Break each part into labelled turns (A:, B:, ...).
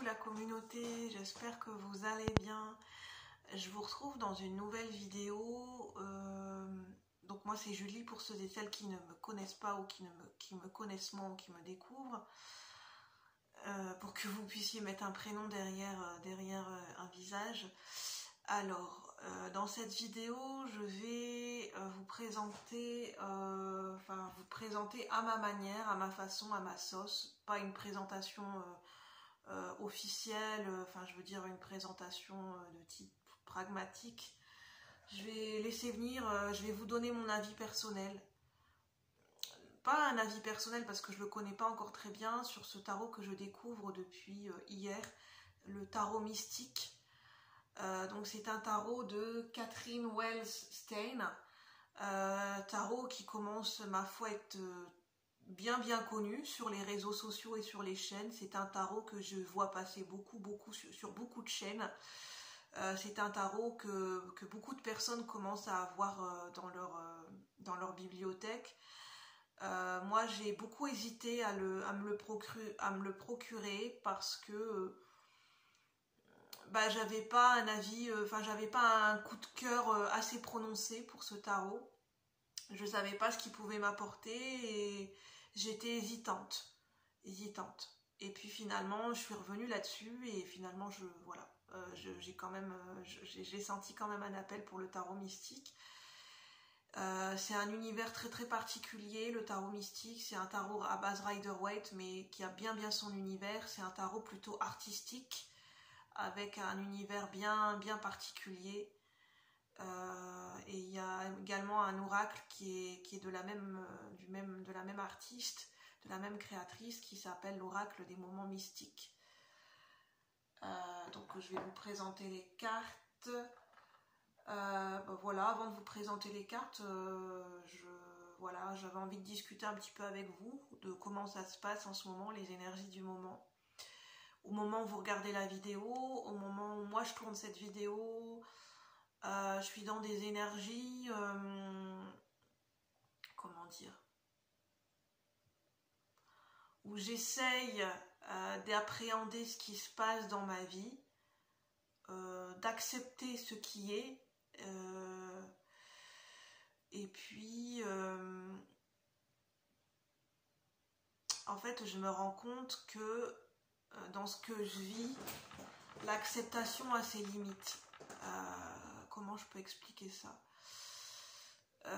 A: la communauté, j'espère que vous allez bien. Je vous retrouve dans une nouvelle vidéo. Donc moi c'est Julie pour ceux et celles qui ne me connaissent pas ou qui me connaissent moins ou qui me découvrent. Pour que vous puissiez mettre un prénom derrière un visage. Alors, dans cette vidéo, je vais vous présenter à ma manière, à ma façon, à ma sauce. Pas une présentation officielle, je veux dire une présentation de type pragmatique. Je vais laisser venir, je vais vous donner mon avis personnel. Pas un avis personnel parce que je ne le connais pas encore très bien sur ce tarot que je découvre depuis hier, le tarot mystique. Donc c'est un tarot de Catherine Wells Stein, tarot qui commence ma foi à être bien connu sur les réseaux sociaux et sur les chaînes. C'est un tarot que je vois passer beaucoup sur beaucoup de chaînes. C'est un tarot que beaucoup de personnes commencent à avoir dans leur bibliothèque. Moi j'ai beaucoup hésité à me le procurer parce que j'avais pas un avis, j'avais pas un coup de cœur assez prononcé pour ce tarot. Je savais pas ce qu'il pouvait m'apporter et j'étais hésitante. Et puis finalement je suis revenue là-dessus et finalement j'ai senti quand même un appel pour le tarot mystique. C'est un univers très particulier, le tarot mystique. C'est un tarot à base Rider-Waite, mais qui a bien son univers. C'est un tarot plutôt artistique, avec un univers bien particulier. Et il y a également un oracle qui est de la même artiste, de la même créatrice, qui s'appelle l'oracle des moments mystiques. Donc je vais vous présenter les cartes. Voilà, avant de vous présenter les cartes, j'avais envie de discuter un petit peu avec vous de comment ça se passe en ce moment, les énergies du moment. Au moment où vous regardez la vidéo, au moment où moi je tourne cette vidéo, je suis dans des énergies, comment dire, où j'essaye d'appréhender ce qui se passe dans ma vie, d'accepter ce qui est, et puis en fait je me rends compte que dans ce que je vis, l'acceptation a ses limites. Comment je peux expliquer ça?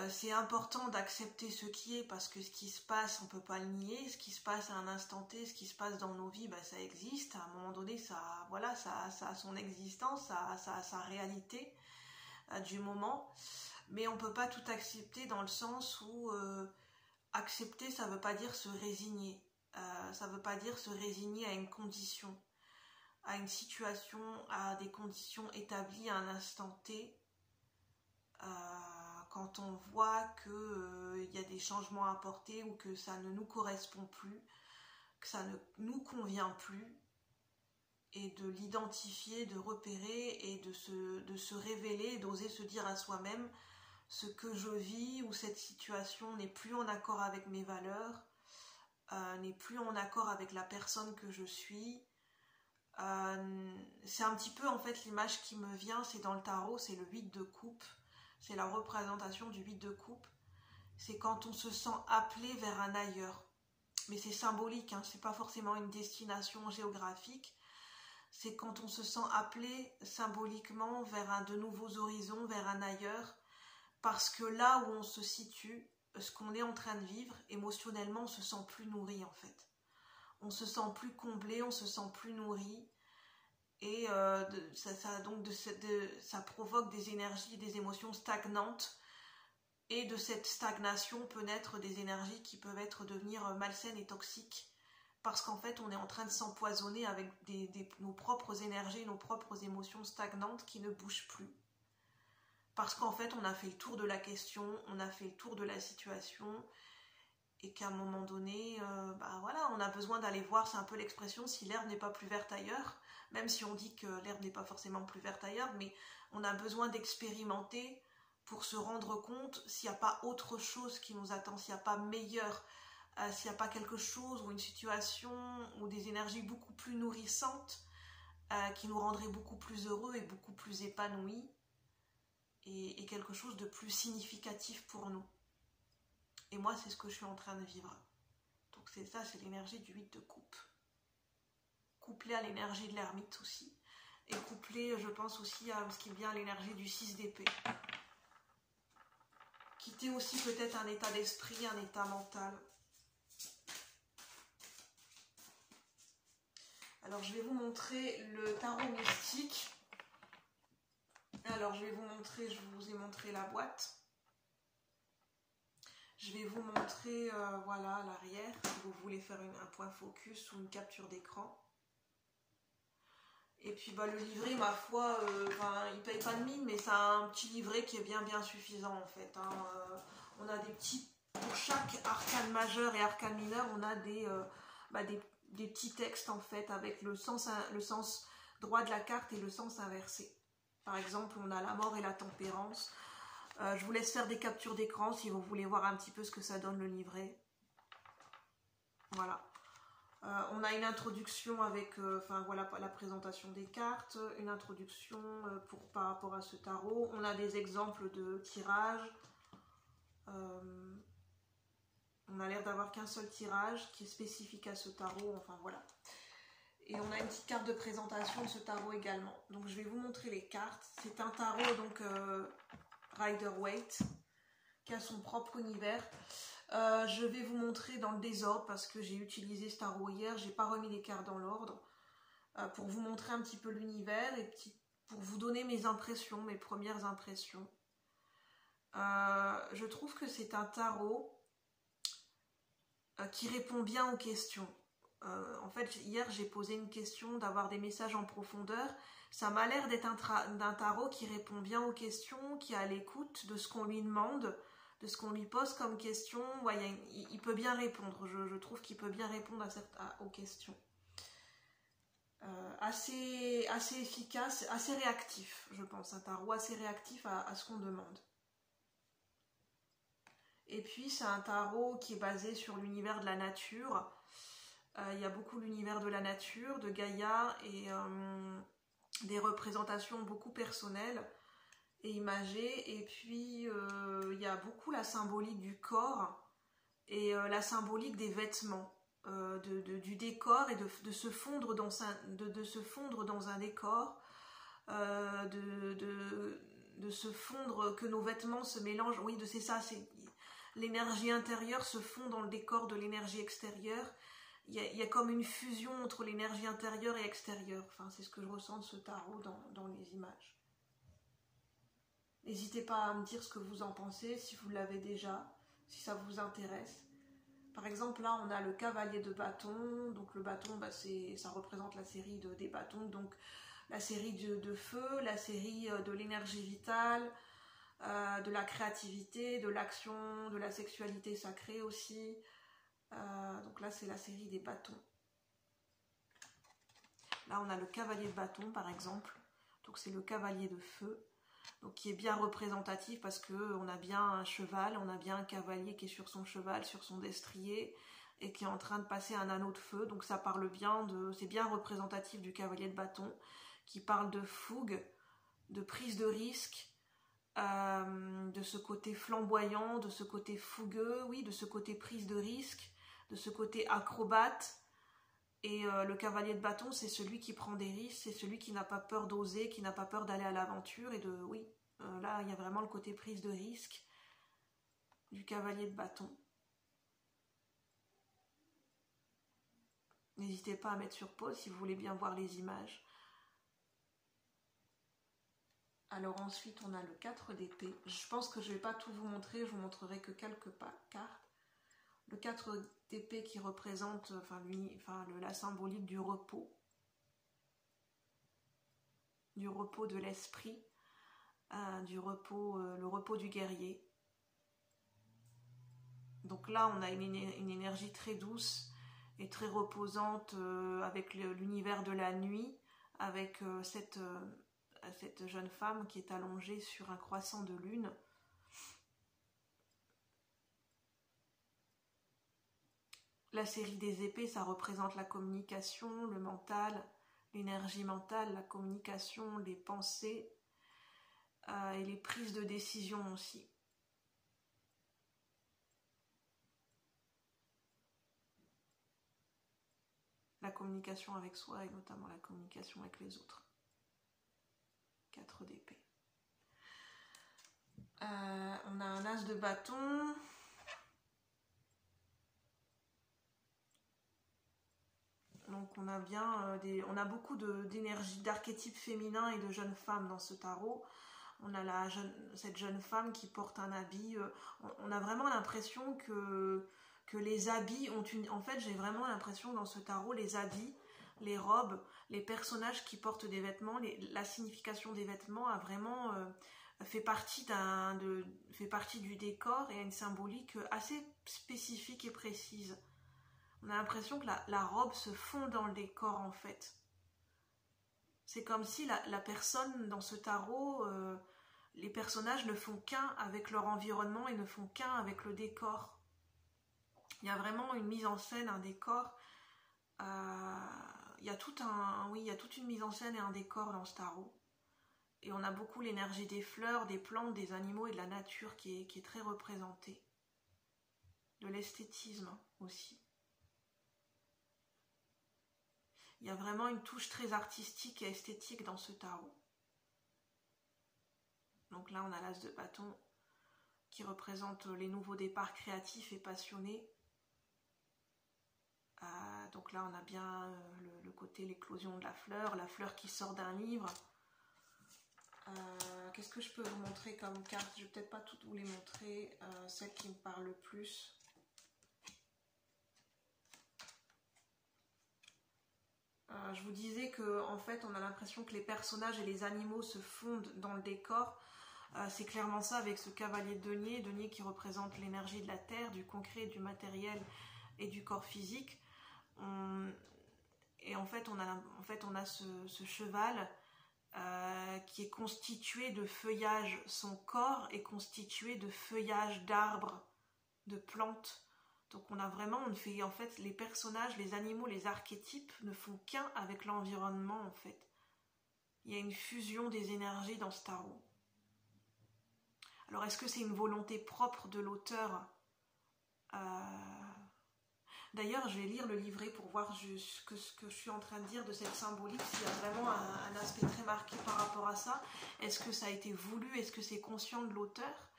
A: C'est important d'accepter ce qui est, parce que ce qui se passe, on ne peut pas le nier. Ce qui se passe à un instant T, ce qui se passe dans nos vies, ça existe. À un moment donné, ça a son existence, ça a sa réalité du moment. Mais on ne peut pas tout accepter, dans le sens où accepter, ça ne veut pas dire se résigner. Ça ne veut pas dire se résigner à une condition, à une situation, à des conditions établies à un instant T. Quand on voit qu'il y a des changements à apporter ou que ça ne nous correspond plus, que ça ne nous convient plus, et de l'identifier, de repérer et de se révéler, d'oser se dire à soi-même: ce que je vis ou cette situation n'est plus en accord avec mes valeurs, n'est plus en accord avec la personne que je suis. C'est un petit peu en fait l'image qui me vient, c'est dans le tarot, c'est le 8 de coupe, c'est la représentation du 8 de coupe. C'est quand on se sent appelé vers un ailleurs, mais c'est symbolique, hein, c'est pas forcément une destination géographique. C'est quand on se sent appelé symboliquement vers de nouveaux horizons, vers un ailleurs, parce que là où on se situe, ce qu'on est en train de vivre, émotionnellement, on se sent plus nourri en fait. On se sent plus comblé, on se sent plus nourri, et ça provoque des énergies, des émotions stagnantes, et de cette stagnation peut naître des énergies qui peuvent devenir malsaines et toxiques, parce qu'en fait on est en train de s'empoisonner avec nos propres énergies, nos propres émotions stagnantes qui ne bougent plus. Parce qu'en fait on a fait le tour de la question, on a fait le tour de la situation, et qu'à un moment donné, on a besoin d'aller voir, c'est un peu l'expression, si l'herbe n'est pas plus verte ailleurs, même si on dit que l'herbe n'est pas forcément plus verte ailleurs, mais on a besoin d'expérimenter pour se rendre compte s'il n'y a pas autre chose qui nous attend, s'il n'y a pas meilleur, s'il n'y a pas quelque chose ou une situation ou des énergies beaucoup plus nourrissantes qui nous rendrait beaucoup plus heureux et beaucoup plus épanouis, et quelque chose de plus significatif pour nous. Et moi, c'est ce que je suis en train de vivre. Donc c'est ça, c'est l'énergie du 8 de coupe. Couplé à l'énergie de l'ermite aussi. Et couplé, je pense aussi à ce qui est bien l'énergie du 6 d'épée. Quitter aussi peut-être un état d'esprit, un état mental. Alors je vais vous montrer le tarot mystique. Alors je vais vous montrer, je vous ai montré la boîte. Je vais vous montrer, voilà, à l'arrière, si vous voulez faire un point focus ou une capture d'écran. Et puis le livret, ma foi, il paye pas de mine, mais c'est un petit livret qui est bien suffisant en fait. On a des petits, pour chaque arcane majeur et arcane mineur, on a des petits textes en fait, avec le sens droit de la carte et le sens inversé. Par exemple, on a la mort et la tempérance. Je vous laisse faire des captures d'écran si vous voulez voir un petit peu ce que ça donne le livret. Voilà. On a une introduction avec voilà, la présentation des cartes, une introduction par rapport à ce tarot. On a des exemples de tirages. On a l'air d'avoir qu'un seul tirage qui est spécifique à ce tarot. Enfin voilà. Et on a une petite carte de présentation de ce tarot également. Donc je vais vous montrer les cartes. C'est un tarot donc Rider-Waite qui a son propre univers. Je vais vous montrer dans le désordre parce que j'ai utilisé ce tarot hier. J'ai pas remis les cartes dans l'ordre pour vous montrer un petit peu l'univers et pour vous donner mes impressions, mes premières impressions. Je trouve que c'est un tarot qui répond bien aux questions. En fait, hier, j'ai posé une question d'avoir des messages en profondeur. Ça m'a l'air d'être d'un tarot qui répond bien aux questions, qui est à l'écoute de ce qu'on lui demande, de ce qu'on lui pose comme question. Ouais, il peut bien répondre. Je trouve qu'il peut bien répondre aux questions. Assez efficace, assez réactif, je pense. Un tarot assez réactif à ce qu'on demande. Et puis, c'est un tarot qui est basé sur l'univers de la nature. Il y a beaucoup l'univers de la nature, de Gaïa, et des représentations beaucoup personnelles et imagées. Et puis, il y a beaucoup la symbolique du corps et la symbolique des vêtements, du décor, et de se fondre dans un décor, de se fondre, que nos vêtements se mélangent. Oui, c'est ça, l'énergie intérieure se fond dans le décor de l'énergie extérieure. Il y a comme une fusion entre l'énergie intérieure et extérieure. Enfin, c'est ce que je ressens de ce tarot dans les images. N'hésitez pas à me dire ce que vous en pensez, si vous l'avez déjà, si ça vous intéresse. Par exemple, là, on a le cavalier de bâton. Donc le bâton, ça représente la série des bâtons. Donc la série de feu, la série de l'énergie vitale, de la créativité, de l'action, de la sexualité sacrée aussi. Donc là, c'est la série des bâtons. Là, on a le cavalier de bâton, par exemple. Donc c'est le cavalier de feu. Donc qui est bien représentatif parce qu'on a bien un cheval, on a bien un cavalier qui est sur son cheval, sur son destrier, et qui est en train de passer un anneau de feu. Donc ça parle bien c'est bien représentatif du cavalier de bâton, qui parle de fougue, de prise de risque, de ce côté flamboyant, de ce côté fougueux, oui, de ce côté prise de risque, de ce côté acrobate. Et le cavalier de bâton, c'est celui qui prend des risques, c'est celui qui n'a pas peur d'oser, qui n'a pas peur d'aller à l'aventure. Et là, il y a vraiment le côté prise de risque du cavalier de bâton. N'hésitez pas à mettre sur pause si vous voulez bien voir les images. Alors ensuite, on a le 4 d'épée. Je pense que je ne vais pas tout vous montrer, je vous montrerai que quelques cartes. Le 4 d'épée qui représente la symbolique du repos de l'esprit, le repos du guerrier. Donc là, on a une énergie très douce et très reposante avec l'univers de la nuit, avec cette jeune femme qui est allongée sur un croissant de lune. La série des épées, ça représente la communication, le mental, l'énergie mentale, la communication, les pensées et les prises de décision aussi. La communication avec soi et notamment la communication avec les autres. 4 d'épée. On a un as de bâton. Donc on a bien on a beaucoup d'énergie, d'archétypes féminins et de jeunes femmes dans ce tarot. On a cette jeune femme qui porte un habit. On a vraiment l'impression que les habits ont une... En fait, j'ai vraiment l'impression dans ce tarot, les habits, les robes, les personnages qui portent des vêtements, la signification des vêtements a vraiment fait partie du décor et a une symbolique assez spécifique et précise. On a l'impression que la robe se fond dans le décor en fait. C'est comme si la personne dans ce tarot, les personnages ne font qu'un avec leur environnement et ne font qu'un avec le décor. Il y a vraiment une mise en scène, un décor. Il y a toute une mise en scène et un décor dans ce tarot. Et on a beaucoup l'énergie des fleurs, des plantes, des animaux et de la nature qui est très représentée. De l'esthétisme aussi. Il y a vraiment une touche très artistique et esthétique dans ce tarot. Donc là, on a l'as de bâton qui représente les nouveaux départs créatifs et passionnés. Donc là, on a bien le côté l'éclosion de la fleur qui sort d'un livre. Qu'est-ce que je peux vous montrer comme carte? Je vais peut-être pas toutes vous les montrer. Celle qui me parle le plus. Je vous disais que en fait on a l'impression que les personnages et les animaux se fondent dans le décor. C'est clairement ça avec ce cavalier de denier qui représente l'énergie de la terre, du concret, du matériel et du corps physique. Et en fait on a ce cheval qui est constitué de feuillage. Son corps est constitué de feuillage d'arbres, de plantes. Donc les personnages, les animaux, les archétypes ne font qu'un avec l'environnement en fait. Il y a une fusion des énergies dans ce tarot. Alors est-ce que c'est une volonté propre de l'auteur? D'ailleurs, je vais lire le livret pour voir ce que je suis en train de dire de cette symbolique, s'il y a vraiment un aspect très marqué par rapport à ça. Est-ce que ça a été voulu? Est-ce que c'est conscient de l'auteur?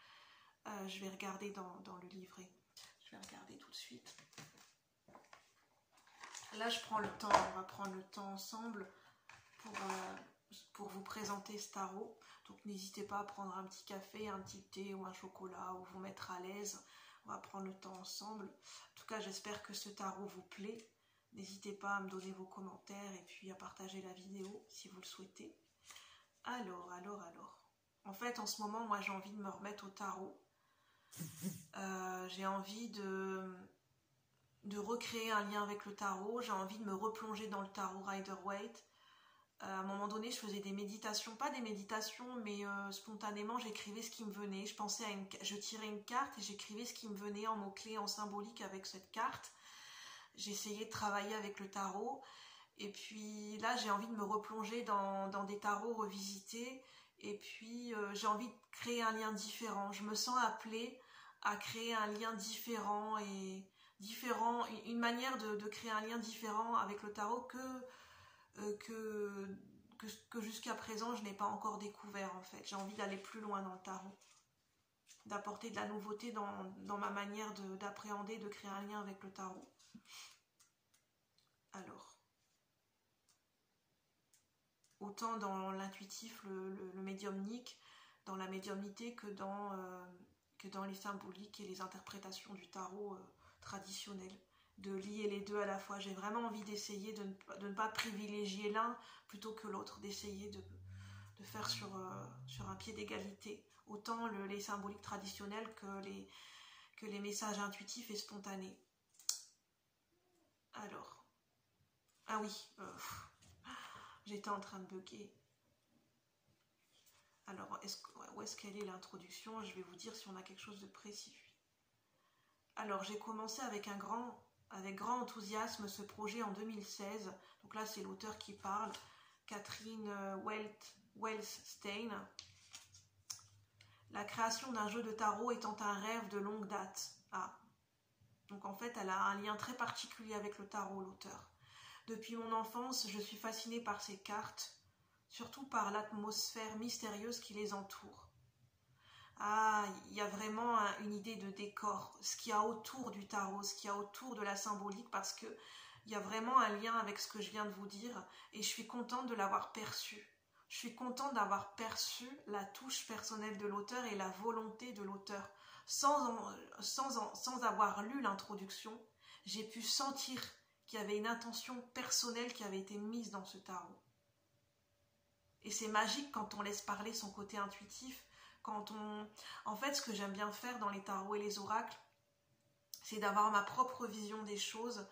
A: Je vais regarder dans le livret. Je vais regarder tout de suite. Là, je prends le temps. On va prendre le temps ensemble pour vous présenter ce tarot. Donc, n'hésitez pas à prendre un petit café, un petit thé ou un chocolat ou vous mettre à l'aise. On va prendre le temps ensemble. En tout cas, j'espère que ce tarot vous plaît. N'hésitez pas à me donner vos commentaires et puis à partager la vidéo si vous le souhaitez. Alors. En fait, en ce moment, moi, j'ai envie de me remettre au tarot. J'ai envie de recréer un lien avec le tarot. J'ai envie de me replonger dans le tarot Rider-Waite. À un moment donné, je faisais des méditations, pas des méditations, mais spontanément, j'écrivais ce qui me venait. Je tirais une carte et j'écrivais ce qui me venait en mots-clés, en symbolique avec cette carte. J'essayais de travailler avec le tarot. Et puis là, j'ai envie de me replonger dans des tarots revisités. Et puis, j'ai envie de créer un lien différent. Je me sens appelée à créer un lien différent, une manière de créer un lien différent avec le tarot que jusqu'à présent je n'ai pas encore découvert en fait. J'ai envie d'aller plus loin dans le tarot, d'apporter de la nouveauté dans ma manière d'appréhender, de créer un lien avec le tarot. Alors, autant dans l'intuitif, le médiumnique, dans la médiumnité que dans les symboliques et les interprétations du tarot traditionnel. De lier les deux à la fois. J'ai vraiment envie d'essayer de ne pas privilégier l'un plutôt que l'autre, d'essayer de faire sur un pied d'égalité, autant les symboliques traditionnelles que les messages intuitifs et spontanés. Alors, ah oui, j'étais en train de bugger. Alors, où est-ce qu'elle est l'introduction? Je vais vous dire si on a quelque chose de précis. Alors, j'ai commencé avec un grand avec grand enthousiasme ce projet en 2016. Donc là, c'est l'auteur qui parle, Catherine Wellstein. La création d'un jeu de tarot étant un rêve de longue date. Ah. Donc en fait, elle a un lien très particulier avec le tarot, l'auteur. Depuis mon enfance, je suis fascinée par ces cartes, surtout par l'atmosphère mystérieuse qui les entoure. Ah, il y a vraiment une idée de décor, ce qu'il y a autour du tarot, ce qu'il y a autour de la symbolique, parce que il y a vraiment un lien avec ce que je viens de vous dire, et je suis contente de l'avoir perçu. Je suis contente d'avoir perçu la touche personnelle de l'auteur et la volonté de l'auteur. Sans avoir lu l'introduction, j'ai pu sentir qu'il y avait une intention personnelle qui avait été mise dans ce tarot. Et c'est magique quand on laisse parler son côté intuitif. En fait, ce que j'aime bien faire dans les tarots et les oracles, c'est d'avoir ma propre vision des choses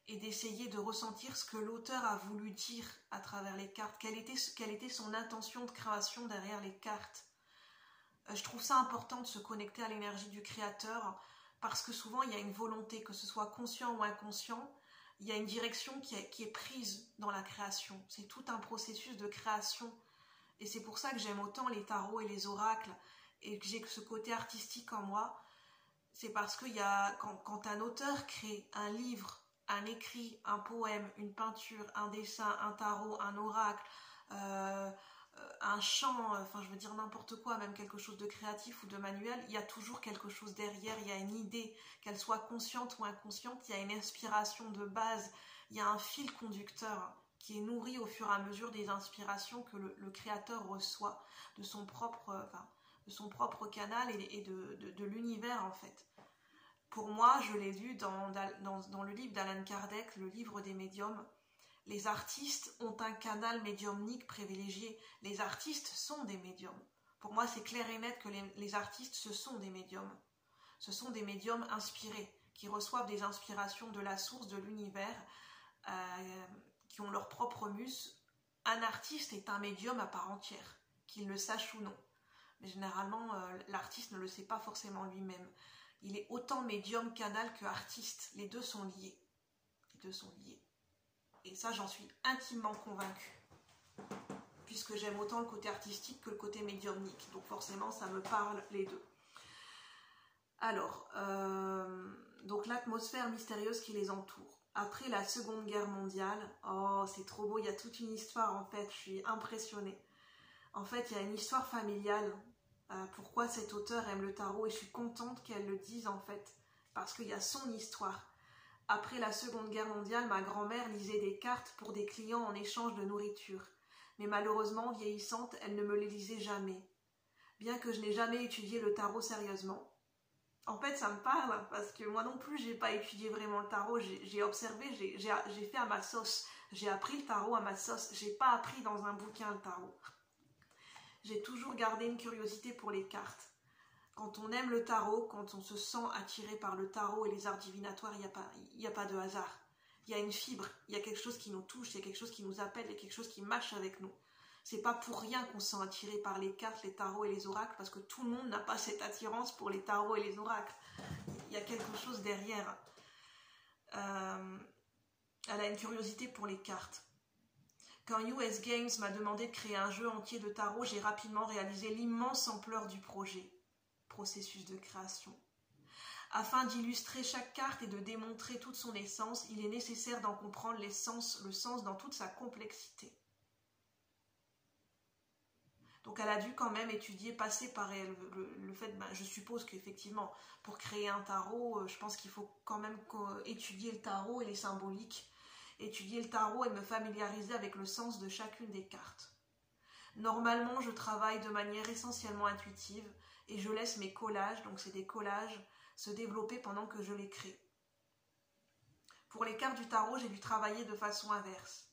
A: et d'essayer de ressentir ce que l'auteur a voulu dire à travers les cartes, quelle était son intention de création derrière les cartes. Je trouve ça important de se connecter à l'énergie du créateur, parce que souvent il y a une volonté, que ce soit conscient ou inconscient, il y a une direction qui est prise dans la création. C'est tout un processus de création. Et c'est pour ça que j'aime autant les tarots et les oracles, et que j'ai ce côté artistique en moi. C'est parce que quand un auteur crée un livre, un écrit, un poème, une peinture, un dessin, un tarot, un oracle, un chant, enfin je veux dire n'importe quoi, même quelque chose de créatif ou de manuel, il y a toujours quelque chose derrière, il y a une idée, qu'elle soit consciente ou inconsciente, il y a une inspiration de base, il y a un fil conducteur qui est nourri au fur et à mesure des inspirations que le créateur reçoit de son propre canal et de l'univers en fait. Pour moi, je l'ai lu dans le livre d'Alan Kardec, le livre des médiums. Les artistes ont un canal médiumnique privilégié. Les artistes sont des médiums. Pour moi, c'est clair et net que les artistes, ce sont des médiums. Ce sont des médiums inspirés, qui reçoivent des inspirations de la source de l'univers, qui ont leur propre muse. Un artiste est un médium à part entière, qu'il le sache ou non. Mais généralement, l'artiste ne le sait pas forcément lui-même. Il est autant médium canal que artiste. Les deux sont liés. Les deux sont liés. Et ça, j'en suis intimement convaincue. Puisque j'aime autant le côté artistique que le côté médiumnique. Donc forcément, ça me parle les deux. Alors, donc l'atmosphère mystérieuse qui les entoure. Après la Seconde Guerre mondiale, oh, c'est trop beau, il y a toute une histoire en fait, je suis impressionnée. En fait, il y a une histoire familiale. Pourquoi cet auteur aime le tarot, et je suis contente qu'elle le dise en fait, parce qu'il y a son histoire. Après la Seconde Guerre mondiale, ma grand-mère lisait des cartes pour des clients en échange de nourriture. Mais malheureusement, vieillissante, elle ne me les lisait jamais. Bien que je n'ai jamais étudié le tarot sérieusement. En fait, ça me parle, parce que moi non plus, j'ai pas étudié vraiment le tarot. J'ai observé, j'ai fait à ma sauce. J'ai appris le tarot à ma sauce. J'ai pas appris dans un bouquin le tarot. J'ai toujours gardé une curiosité pour les cartes. Quand on aime le tarot, quand on se sent attiré par le tarot et les arts divinatoires, il n'y a pas de hasard. Il y a une fibre, il y a quelque chose qui nous touche, il y a quelque chose qui nous appelle, il y a quelque chose qui matche avec nous. C'est pas pour rien qu'on se sent attiré par les cartes, les tarots et les oracles, parce que tout le monde n'a pas cette attirance pour les tarots et les oracles. Il y a quelque chose derrière. Elle a une curiosité pour les cartes. Quand US Games m'a demandé de créer un jeu entier de tarot, j'ai rapidement réalisé l'immense ampleur du projet. Processus de création. Afin d'illustrer chaque carte et de démontrer toute son essence, il est nécessaire d'en comprendre le sens dans toute sa complexité. Donc elle a dû quand même étudier, passer par elle, le fait, je suppose qu'effectivement, pour créer un tarot, je pense qu'il faut quand même étudier le tarot et les symboliques, étudier le tarot et me familiariser avec le sens de chacune des cartes. Normalement, je travaille de manière essentiellement intuitive et je laisse mes collages, donc c'est des collages, se développer pendant que je les crée. Pour les cartes du tarot, j'ai dû travailler de façon inverse.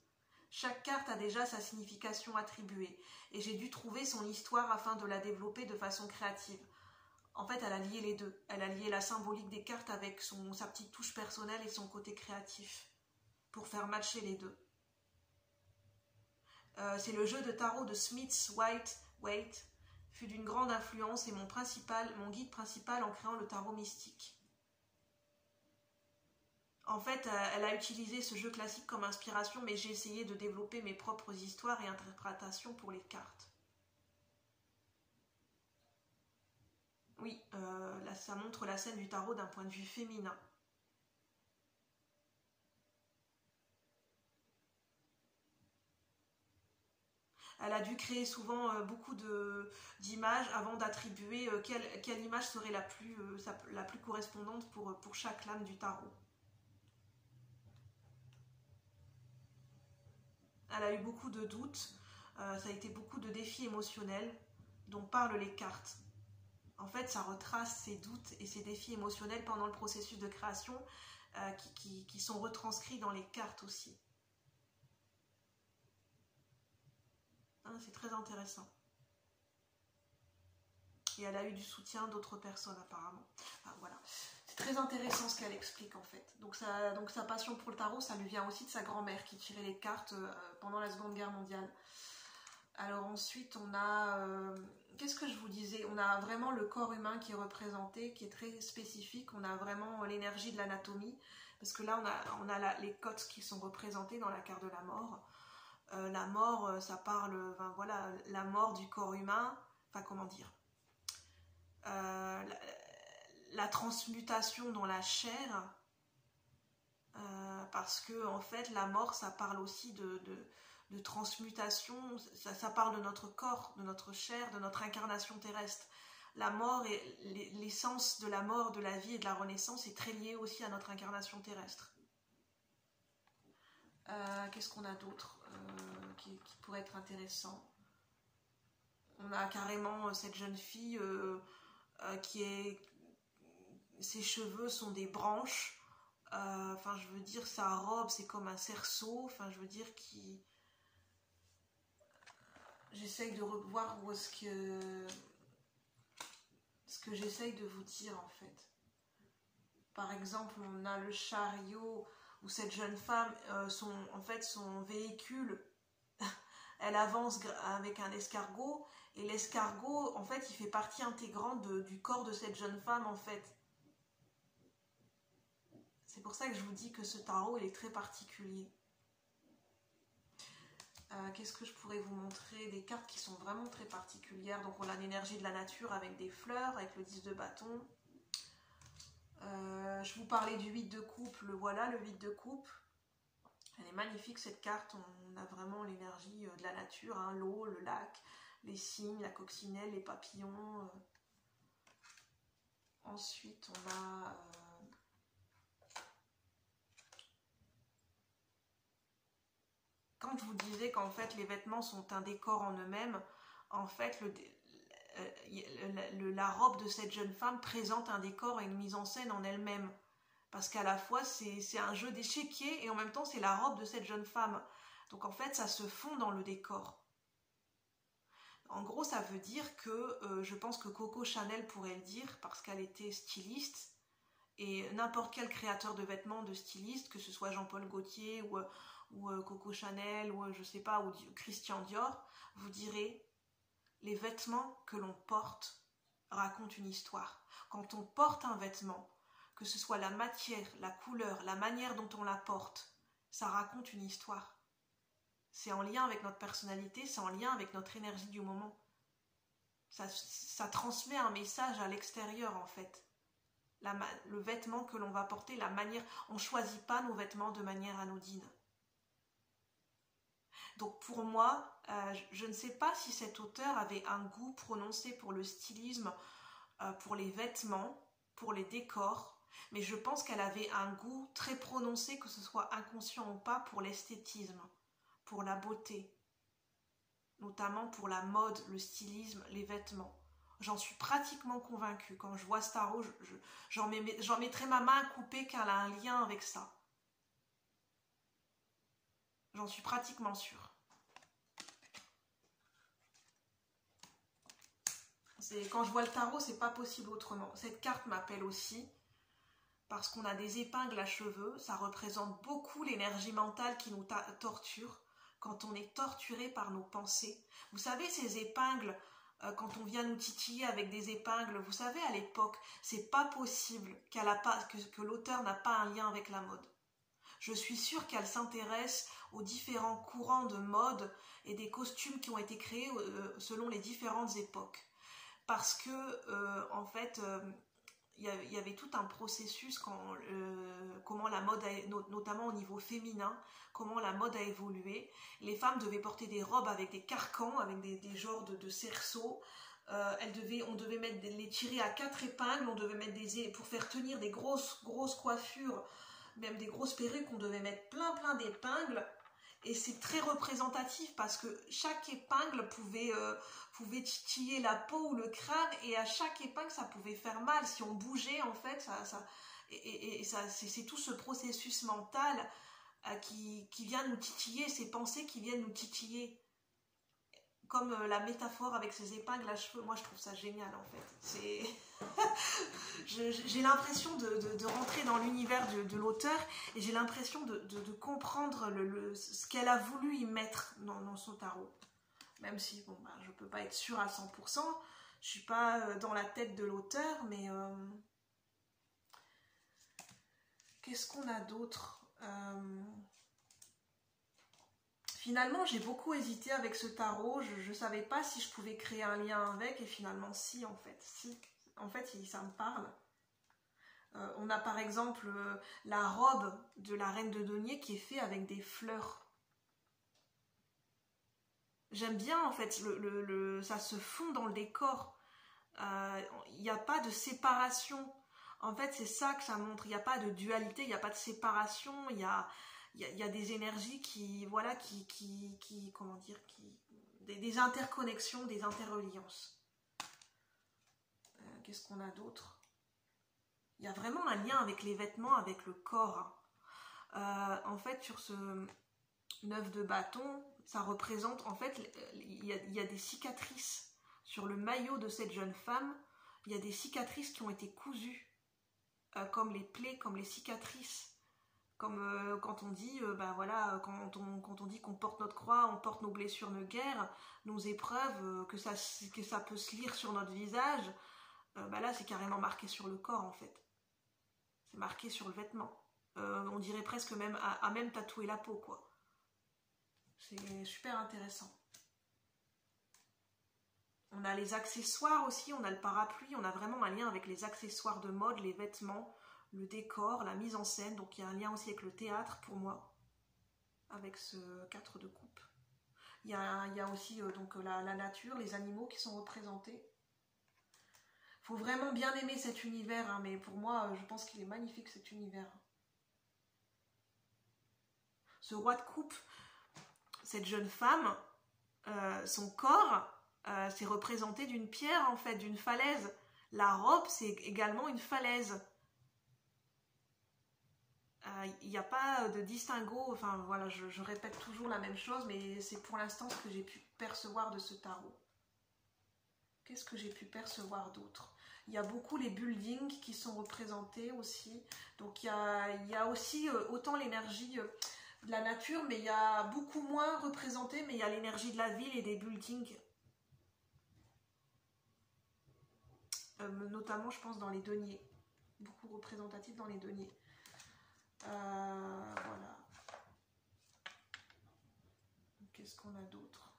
A: Chaque carte a déjà sa signification attribuée et j'ai dû trouver son histoire afin de la développer de façon créative. En fait, elle a lié les deux. Elle a lié la symbolique des cartes avec sa petite touche personnelle et son côté créatif pour faire matcher les deux. C'est le jeu de tarot de Smith Waite fut d'une grande influence et mon guide principal en créant le tarot mystique. En fait, elle a utilisé ce jeu classique comme inspiration, mais j'ai essayé de développer mes propres histoires et interprétations pour les cartes. Oui, là, ça montre la scène du tarot d'un point de vue féminin. Elle a dû créer souvent beaucoup d'images avant d'attribuer quelle image serait la plus correspondante pour chaque lame du tarot. Elle a eu beaucoup de doutes, ça a été beaucoup de défis émotionnels dont parlent les cartes. En fait, ça retrace ses doutes et ses défis émotionnels pendant le processus de création qui sont retranscrits dans les cartes aussi. Hein, c'est très intéressant. Et elle a eu du soutien d'autres personnes apparemment. Enfin, voilà. C'est très intéressant ce qu'elle explique en fait. Donc sa passion pour le tarot, ça lui vient aussi de sa grand-mère qui tirait les cartes pendant la Seconde Guerre mondiale. Alors ensuite on a, qu'est-ce que je vous disais? On a vraiment le corps humain qui est représenté, qui est très spécifique. On a vraiment l'énergie de l'anatomie. Parce que là on a les côtes qui sont représentées dans la carte de la mort. La mort, ça parle, enfin, voilà, la mort du corps humain. Enfin comment dire, la transmutation dans la chair, parce que en fait la mort ça parle aussi de transmutation, ça parle de notre corps, de notre chair, de notre incarnation terrestre. La mort et l'essence de la mort, de la vie et de la renaissance est très liée aussi à notre incarnation terrestre. Qu'est-ce qu'on a d'autre qui pourrait être intéressant? On a carrément cette jeune fille ses cheveux sont des branches, enfin je veux dire sa robe c'est comme un cerceau, enfin je veux dire j'essaye de revoir où est-ce que j'essaye de vous dire en fait. Par exemple on a le chariot où cette jeune femme, son véhicule, elle avance avec un escargot, et l'escargot, en fait, il fait partie intégrante du corps de cette jeune femme, en fait. C'est pour ça que je vous dis que ce tarot, il est très particulier. Qu'est-ce que je pourrais vous montrer? Des cartes qui sont vraiment très particulières. Donc, on a l'énergie de la nature avec des fleurs, avec le 10 de bâton. Je vous parlais du 8 de coupe, voilà, le 8 de coupe. Elle est magnifique cette carte, on a vraiment l'énergie de la nature, hein, l'eau, le lac, les cygnes, la coccinelle, les papillons. Ensuite on a quand je vous disais qu'en fait les vêtements sont un décor en eux-mêmes, en fait la robe de cette jeune femme présente un décor et une mise en scène en elle-même. Parce qu'à la fois c'est un jeu d'échiquier et en même temps c'est la robe de cette jeune femme. Donc en fait ça se fond dans le décor. En gros ça veut dire que je pense que Coco Chanel pourrait le dire parce qu'elle était styliste. Et n'importe quel créateur de vêtements, de styliste, que ce soit Jean-Paul Gaultier ou Coco Chanel ou je sais pas, ou Christian Dior, vous direz les vêtements que l'on porte racontent une histoire. Quand on porte un vêtement, que ce soit la matière, la couleur, la manière dont on la porte, ça raconte une histoire. C'est en lien avec notre personnalité, c'est en lien avec notre énergie du moment. Ça transmet un message à l'extérieur en fait. Le vêtement que l'on va porter, la manière, on ne choisit pas nos vêtements de manière anodine. Donc pour moi, je ne sais pas si cet auteur avait un goût prononcé pour le stylisme, pour les vêtements, pour les décors, mais je pense qu'elle avait un goût très prononcé, que ce soit inconscient ou pas, pour l'esthétisme, pour la beauté, notamment pour la mode, le stylisme, les vêtements. J'en suis pratiquement convaincue. Quand je vois ce tarot, j'en mettrai ma main à couper qu'elle a un lien avec ça. J'en suis pratiquement sûre. Quand je vois le tarot, c'est pas possible autrement. Cette carte m'appelle aussi parce qu'on a des épingles à cheveux. Ça représente beaucoup l'énergie mentale qui nous torture quand on est torturé par nos pensées. Vous savez, ces épingles, quand on vient nous titiller avec des épingles, vous savez, à l'époque, c'est pas possible que l'auteur n'a pas un lien avec la mode. Je suis sûre qu'elle s'intéresse aux différents courants de mode et des costumes qui ont été créés selon les différentes époques. Parce que, en fait, il y avait tout un processus comment la mode, notamment au niveau féminin, comment la mode a évolué. Les femmes devaient porter des robes avec des carcans, avec des genres de cerceaux. On devait les tirer à 4 épingles, on devait mettre pour faire tenir des grosses coiffures, même des grosses perruques, on devait mettre plein d'épingles. Et c'est très représentatif parce que chaque épingle pouvait titiller la peau ou le crâne, et à chaque épingle ça pouvait faire mal. Si on bougeait, en fait, c'est tout ce processus mental qui vient nous titiller, ces pensées qui viennent nous titiller. Comme la métaphore avec ces épingles à cheveux, moi je trouve ça génial en fait. J'ai l'impression de rentrer dans l'univers de l'auteur, et j'ai l'impression de comprendre ce qu'elle a voulu y mettre dans son tarot. Même si bon, bah, je ne peux pas être sûre à 100%, je ne suis pas dans la tête de l'auteur, mais qu'est-ce qu'on a d'autre? Finalement, j'ai beaucoup hésité avec ce tarot. Je ne savais pas si je pouvais créer un lien avec, et finalement, si, en fait. Si. En fait, ça me parle. On a par exemple la robe de la reine de denier qui est faite avec des fleurs. J'aime bien, en fait, ça se fond dans le décor. Il n'y a pas de séparation. En fait, c'est ça que ça montre. Il n'y a pas de dualité, il n'y a pas de séparation. Il y a des énergies voilà, comment dire, des interconnexions, des interreliances. Qu'est-ce qu'on a d'autre? Il y a vraiment un lien avec les vêtements, avec le corps. En fait, sur ce 9 de bâton, ça représente, en fait, il y a des cicatrices. Sur le maillot de cette jeune femme, il y a des cicatrices qui ont été cousues, comme les plaies, comme les cicatrices. Comme quand on dit, ben voilà, quand on dit qu'on porte notre croix, on porte nos blessures, nos guerres, nos épreuves, que ça peut se lire sur notre visage, ben là c'est carrément marqué sur le corps en fait. C'est marqué sur le vêtement. On dirait presque même à même tatouer la peau, quoi. C'est super intéressant. On a les accessoires aussi, on a le parapluie, on a vraiment un lien avec les accessoires de mode, les vêtements, le décor, la mise en scène. Donc il y a un lien aussi avec le théâtre pour moi, avec ce 4 de coupe. Il y a aussi donc la nature, les animaux qui sont représentés. Il faut vraiment bien aimer cet univers, hein, mais pour moi, je pense qu'il est magnifique cet univers. Ce roi de coupe, cette jeune femme, son corps, c'est représenté d'une pierre en fait, d'une falaise. La robe, c'est également une falaise. Il n'y a pas de distinguo, enfin voilà, je répète toujours la même chose, mais c'est pour l'instant ce que j'ai pu percevoir de ce tarot. Qu'est-ce que j'ai pu percevoir d'autre? Il y a beaucoup les buildings qui sont représentés aussi, donc il y a aussi autant l'énergie de la nature, mais il y a beaucoup moins représenté, mais il y a l'énergie de la ville et des buildings, notamment je pense dans les deniers, beaucoup représentatif dans les deniers. Voilà. Qu'est-ce qu'on a d'autre?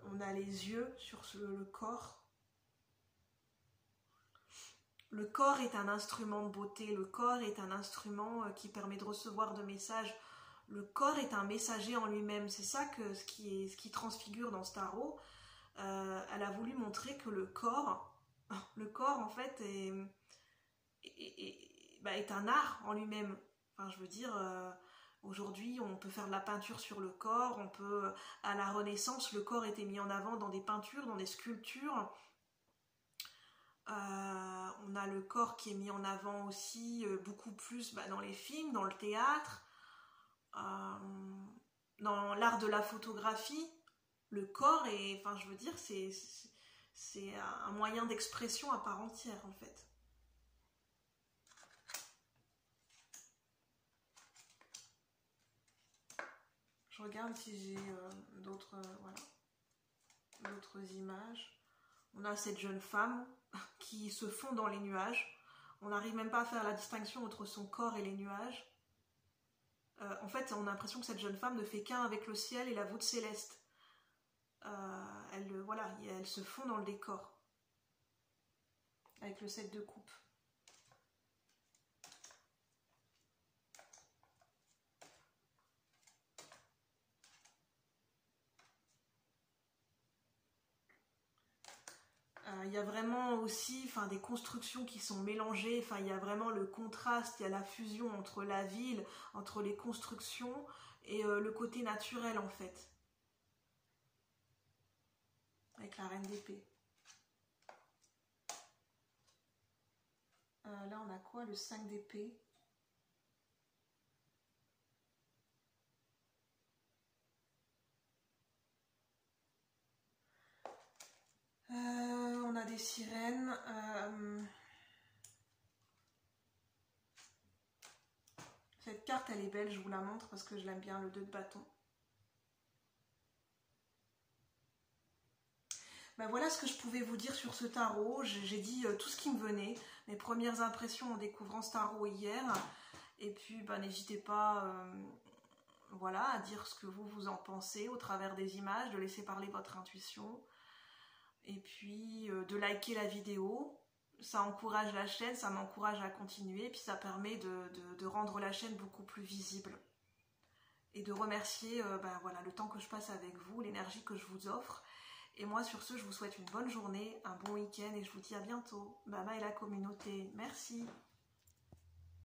A: On a les yeux sur le corps. Le corps est un instrument de beauté, le corps est un instrument qui permet de recevoir de messages. Le corps est un messager en lui-même. C'est ça ce qui transfigure dans ce tarot. Elle a voulu montrer que le corps en fait est un art en lui-même. Enfin, je veux dire, aujourd'hui on peut faire de la peinture sur le corps, à la Renaissance le corps était mis en avant dans des peintures, dans des sculptures. On a le corps qui est mis en avant aussi beaucoup plus dans les films, dans le théâtre, dans l'art de la photographie. Le corps est, enfin je veux dire, c'est un moyen d'expression à part entière en fait. Je regarde si j'ai d'autres images. On a cette jeune femme qui se fond dans les nuages. On n'arrive même pas à faire la distinction entre son corps et les nuages. En fait, on a l'impression que cette jeune femme ne fait qu'un avec le ciel et la voûte céleste. Voilà, elle se fond dans le décor. Avec le 7 de coupe. Il y a vraiment aussi des constructions qui sont mélangées, il y a vraiment le contraste, il y a la fusion entre la ville, entre les constructions et le côté naturel en fait. Avec la reine d'épée. Là on a quoi? Le 5 d'épée. On a des sirènes. Cette carte elle est belle, je vous la montre parce que je l'aime bien, le 2 de bâton. Ben voilà ce que je pouvais vous dire sur ce tarot. J'ai dit tout ce qui me venait, mes premières impressions en découvrant ce tarot hier. Et puis n'hésitez pas voilà, à dire ce que vous en pensez au travers des images, de laisser parler votre intuition. Et puis de liker la vidéo. Ça encourage la chaîne, ça m'encourage à continuer. Et puis ça permet de rendre la chaîne beaucoup plus visible. Et de remercier voilà, le temps que je passe avec vous, l'énergie que je vous offre. Et moi sur ce, je vous souhaite une bonne journée, un bon week-end et je vous dis à bientôt. Bye bye la communauté, merci.